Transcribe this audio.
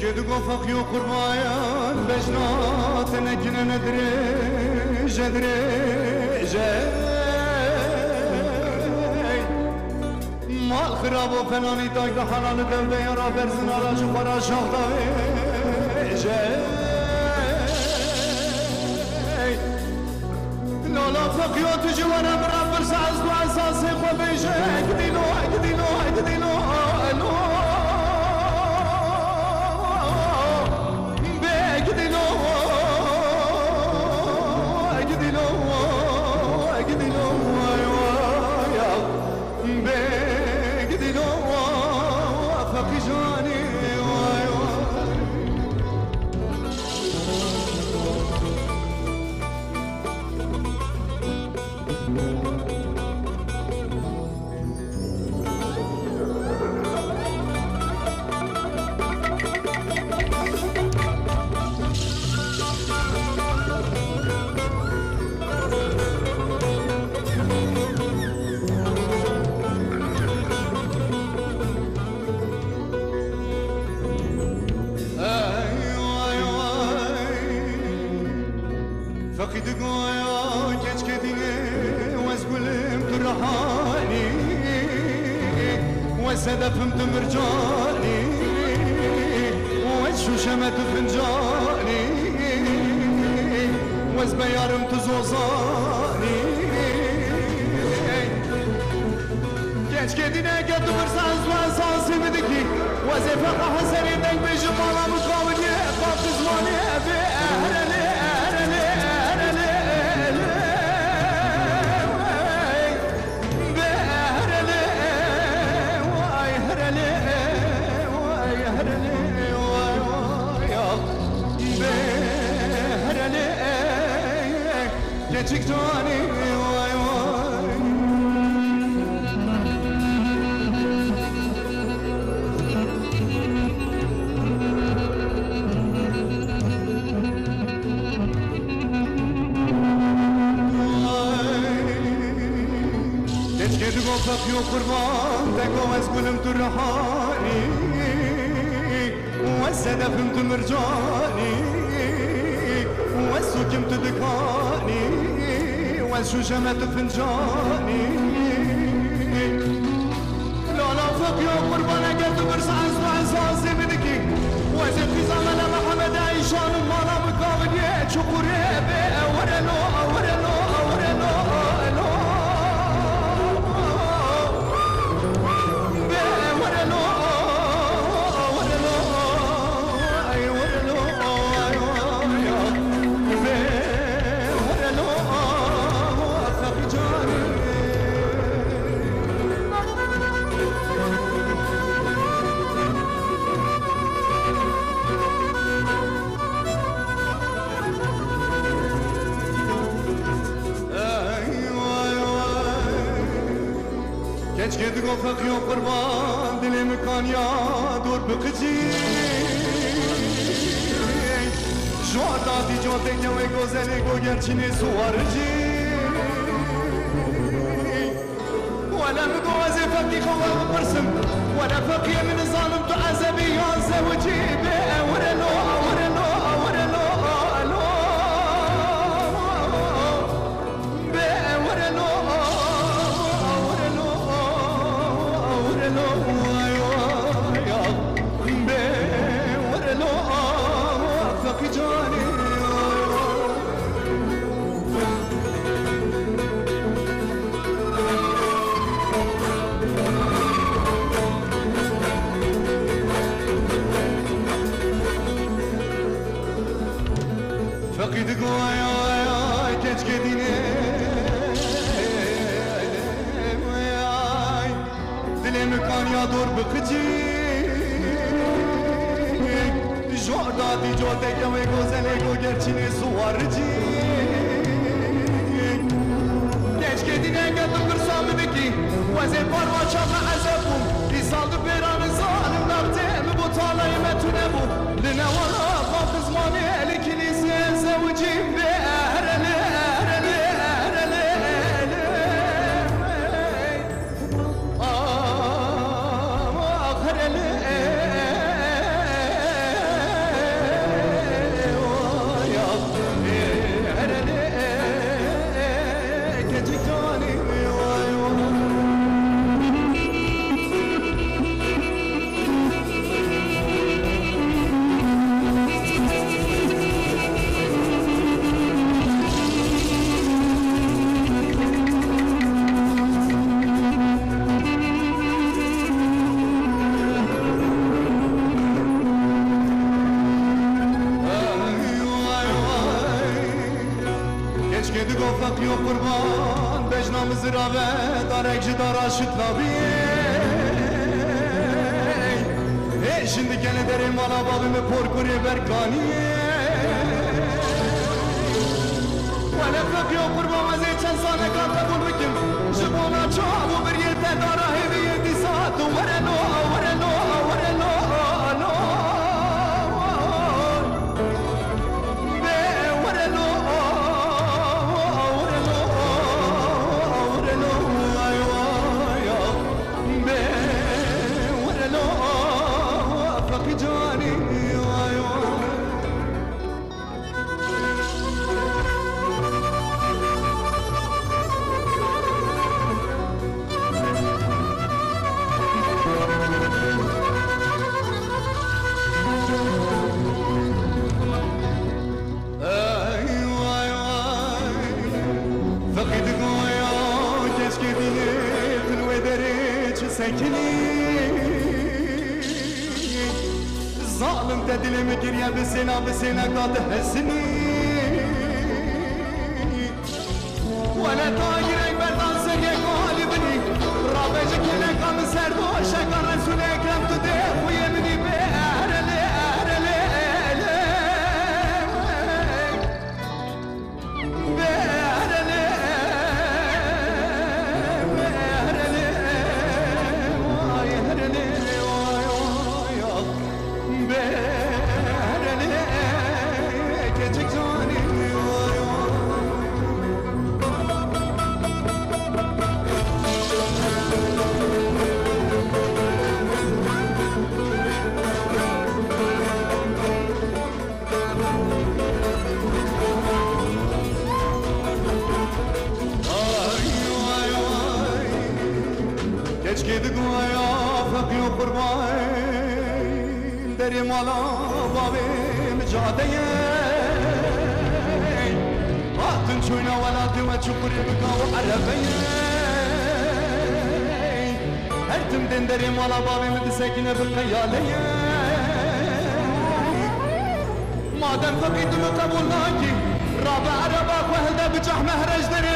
كشكد قفق قربايان بجنات نكنا ندريج ادريج مال خراب وفناني تاك حلال دلبي يرى برزنا راجو برا شاختا لا لا فقيات جوانا مراب برسعز وعساسي خبيجة اكدينو اكدينو اكدينو فقد قويا كيش كديه واسقلم ترحاني وسدفم تمرجاني والشوشمة فنجاني وزبيارم تزوزاني كيش كديه قد برسان واساسي بدكي وزفق حسني دنك بجمالا مقاولي قاف زماني بأهرني تكتوني واي واي تشكي تقوفك يو قربان تقو اسكلم ترحاني والسدفم تمرجاني والسكم تدكاني والشوشمة فنجاني لا لا فوق يا قربان قلت برسعز وعساسي بدكي وزن في زمن محمد عيشان مالا مقابل يتشقوري ورلو ورلو ورلو كد قفق يو قربان دل مكان يا دور بقجي جواداتي جوتك نوي گوزني گو گرچيني سوارجي ولا مقوز فقي خواه برسم ولا فقي من ظالم تعذبي يا زوجي ورلو ورلو ورلو فقد قوايا كيش كديني دل مكان يا دور بقجي جواداتي جوتك نوي گوزني گو گرچيني سوارجي كيش كديني قد برسام بدكي وزي باروا شاف عزبو يصال بيران ظالم نبتهم بطالة يمتنبو لنا ولا قاف زماني الكنيسة زوجي بأهرلي أهرلي أهرلي أهرلي keşke de gofak yok kurban Bejnam zirave darek jidara şıtlabi şimdi gene derim ana babimi porkuri berkaniye Vale fak yok kurban az içen sana kalta bulbikim Jibona çabu bir yete dara heviye disatu Varelo, varelo, varelo, alo Be varelo, varelo, varelo, ay ay Be varelo, fak cani ay ay سكني ظالم تدلي مكريا بسنا بسنا قاد حسني ولا طاير بردان سريع قالبني رابج كلك عم سردو شكر رسولك لم تدف ويمني بأهرلي أهرلي Keşke de goya fakyo kurban Derim ala babim cadeye Atın çoyna vala düme çukuri bikavu arabeye Her tümden derim ala babim disekine bikayaleye Madem fakidimi kabul naki Rabı arabak ve helde bicah mehreç derim